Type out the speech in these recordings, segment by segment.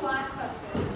शुरुआत करते हैं।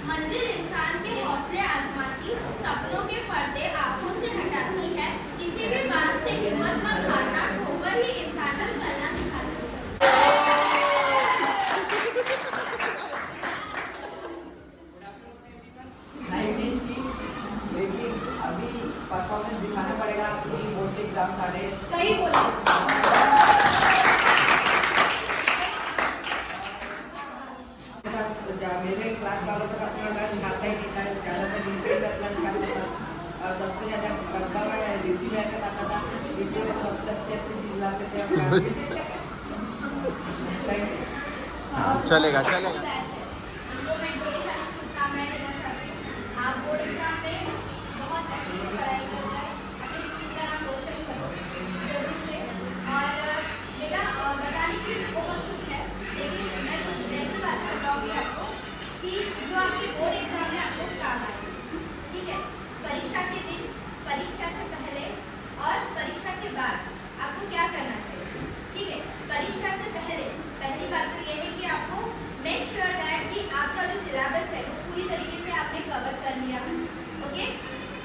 मंजिल इंसान के हौसले आजमाती, सपनों के पर्दे आंखों से हटाती है। किसी भी बात से हिम्मत मत हारना, ठोकर ही इंसान को चलना सिखाती है। लेकिन अभी परफॉर्मेंस दिखाना पड़ेगा क्योंकि बोर्ड के एग्जाम सारे। सही बोला। मेरे क्लास वालों का अपना लंच खाता ही नहीं था, ज़्यादातर इनके साथ लंच खाता था और सबसे ज़्यादा डब्बा में ऋषि बैग खाता था, इसलिए सबसे अच्छी अच्छी चीज़ लाते थे। चलेगा चलेगा। आप बोर्ड एग्जाम में बहुत अच्छे से पढ़ाई कर रहे हैं, अपनी स्किल का नाम रोशन करो जरूर से। और बेटा बताने के लिए बहुत कुछ है, लेकिन मैं कुछ ऐसे बात बताऊँगी आपको कि जो आपके बोर्ड एग्जाम में आपको काम आए। ठीक है, परीक्षा के दिन, परीक्षा से पहले और परीक्षा के बाद आपको क्या करना चाहिए। ठीक है, परीक्षा से पहले पहली बात तो ये है कि आपको मेक श्योर दैट कि आपका जो सिलेबस है वो पूरी तरीके से आपने कवर कर लिया। ओके,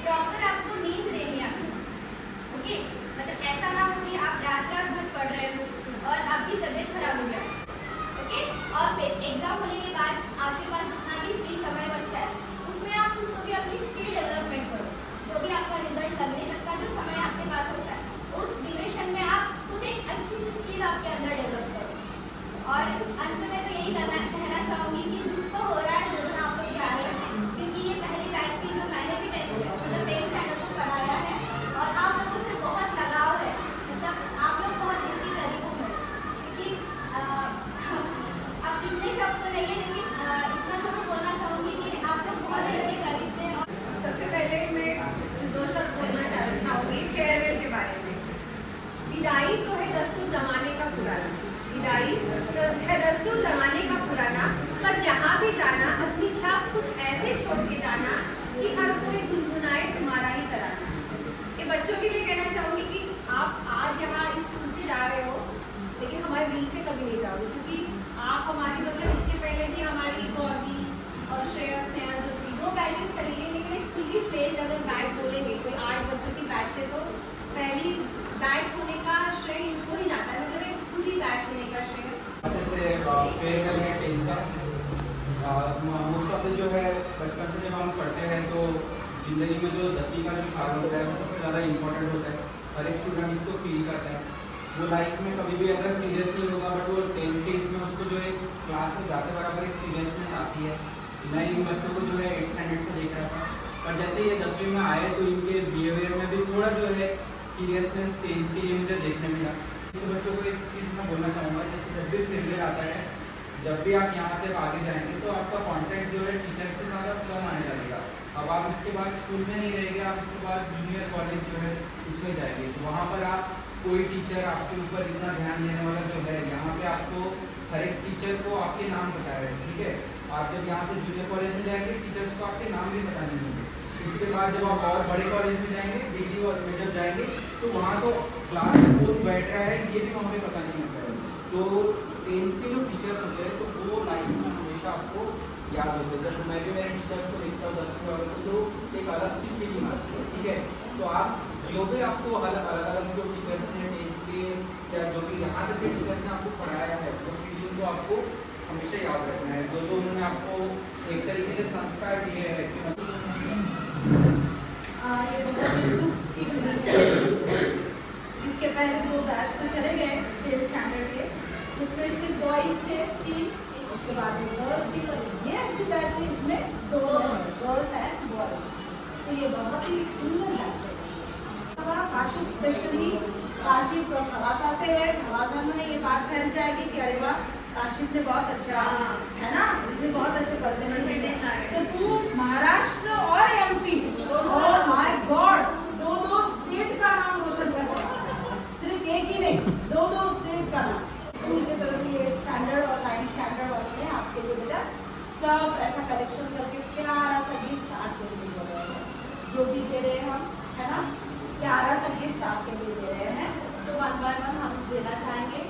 प्रॉपर आपको नींद लेनी है। ओके, मतलब ऐसा ना हो कि आप रात रात भर पढ़ रहे हो और आपकी तबीयत खराब हो जाए। ओके, और एग्जाम होने के बाद आपके पास जितना भी फ्री समय बचता है उसमें आप कुछ तो भी अपनी स्किल डेवलपमेंट करो। जो भी आपका रिजल्ट लगने तक का जो समय आपके पास होता है उस ड्यूरेशन में आप कुछ एक अच्छी सी स्किल आपके अंदर डेवलप करो। और अंत में तो यही कहना चाहूँगी कि दुख तो हो रहा है जो आप लोग जा रहे हैं, क्योंकि ये पहली बैच की जो मैंने भी 10th स्टैंडर्ड को पढ़ाया है और आप लोगों से बहुत लगाव है, मतलब आप लोग बहुत दिल की करीब हो। क्योंकि अब इतने शब्द तो नहीं है, लेकिन इतना तो मैं बोलना चाहूँगी कि आप लोग बहुत दिल के करीब थे। सबसे पहले मैं 2 शब्द बोलना चाहूँगी फेयरवेल के बारे में। विदाई तो है दस्तूर जमाने का पुराना, विदाई है दस्तूर जमाने का पुराना, पर जहाँ भी जाना अपनी छाप कुछ ऐसे छोड़ के जाना कि हर कोई गुनगुनाए तुम्हारा ही तराना। ये बच्चों के लिए कहना चाहूँगी कि आप आज यहाँ इस स्कूल से जा रहे हो, लेकिन हमारे दिल से कभी नहीं जाओगे, क्योंकि आप हमारी मतलब इसके पहले भी हमारी गौरी और श्रेयस नेहा जो थी 2 बैचेस चली गई, लेकिन एक फुली फ्लेज्ड अगर बैच बोलेंगे कोई 8 बच्चों की बैच है तो पहली बैच होने का श्रेय इनको ही जाता है, मतलब एक पूरी बैच होने का श्रेय। फेयरवेल है 10th का। मोस्ट ऑफ जो है बचपन से जब हम पढ़ते हैं तो ज़िंदगी में जो 10वीं का जो साल होता है वो सबसे ज़्यादा इम्पोर्टेंट होता है। हर एक स्टूडेंट इसको फील करता है। वो लाइफ में कभी भी अगर सीरियस नहीं होगा, बट वो 10th के इसमें उसको जो है क्लास में जाते बराबर एक सीरियसनेस आती है। मैं इन बच्चों को जो है 8th स्टैंडर्ड से देख रहा था, पर जैसे ये 10वीं में आए तो इनके बिहेवियर में भी थोड़ा जो है सीरियसनेस 10th के लिए मुझे देखने मिला। इस बच्चों को एक चीज़ मैं बोलना चाहूँगा, जैसे जब भी फेयरवेल आता है, जब भी आप यहाँ से आगे जाएंगे तो आपका कॉन्टैक्ट जो है टीचर्स के साथ अब कम आने लगेगा। अब आप इसके बाद स्कूल में नहीं रहेंगे, आप इसके बाद जूनियर कॉलेज जो है उसमें जाएंगे, तो वहाँ पर आप कोई टीचर आपके ऊपर इतना ध्यान देने वाला जो है, यहाँ पे आपको हर एक टीचर को आपके नाम पता है, ठीक है। आप जब यहाँ से जूनियर कॉलेज में जाएंगे, टीचर्स को आपके नाम भी पता नहीं होंगे। उसके बाद जब आप और बड़े कॉलेज में जाएंगे, डिग्री में जब जाएंगे, तो वहाँ तो क्लास में कौन बैठ रहा है ये भी वहाँ पे पता नहीं होता है। तो 10th के जो टीचर्स होते हैं, तो वो लाइफ में हमेशा आपको याद होते हैं। जब मैं भी मेरे टीचर्स को देखता हूँ 10वीं वाले को, तो एक अलग सी फीलिंग आती है, ठीक है। तो आप जो भी आपको अलग अलग जो टीचर्स ने 10th के या जो भी यहाँ तक के टीचर्स ने आपको पढ़ाया है, तो फीलिंग को आपको हमेशा याद रखना है। जो उन्होंने आपको एक तरीके से संस्कार दिए हैं कि ये बहुत ही दुख की घड़ी है। इसके पहले जो बैच में चले गए 10th स्टैंडर्ड के, उसमें सिर्फ बॉयज़ थे 3, उसके बाद में गर्ल्स थी, और ये ऐसी बैच है इसमें 2 गर्ल्स एंड बॉयज़। तो ये बहुत ही सुंदर बैच है। काशिफ स्पेशली काशिफ खवासा से है। खवासा में ये बात फैल जाएगी कि अरे वाह, काशिफ ने बहुत अच्छा है ना, इसने बहुत अच्छे परसेंटेज। तो तू महाराष्ट्र और MP, oh my God, 2 state का नाम रोशन कर रहा है। सिर्फ एक ही नहीं, 2 स्टेट का नाम। स्कूल की तरफ से ये स्टैंडर्ड और 9th स्टैंडर्ड वाले हैं आपके लिए बेटा। सब ऐसा कलेक्शन करके प्यारा सा गिफ्ट आपके लिए दे रहे हैं, जो भी दे रहे हैं हम, है ना, प्यारा सा गिफ्ट आपके लिए दे रहे हैं। तो 1 by 1 हम देना चाहेंगे।